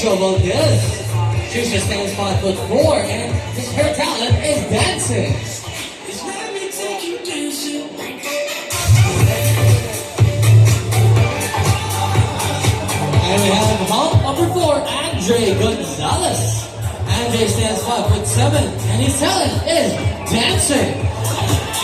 Rachel Valdez. She just stands 5'4" and her talent is dancing. And we have hump number 4, Andre Gonzalez. Andre stands 5'7" and his talent is dancing.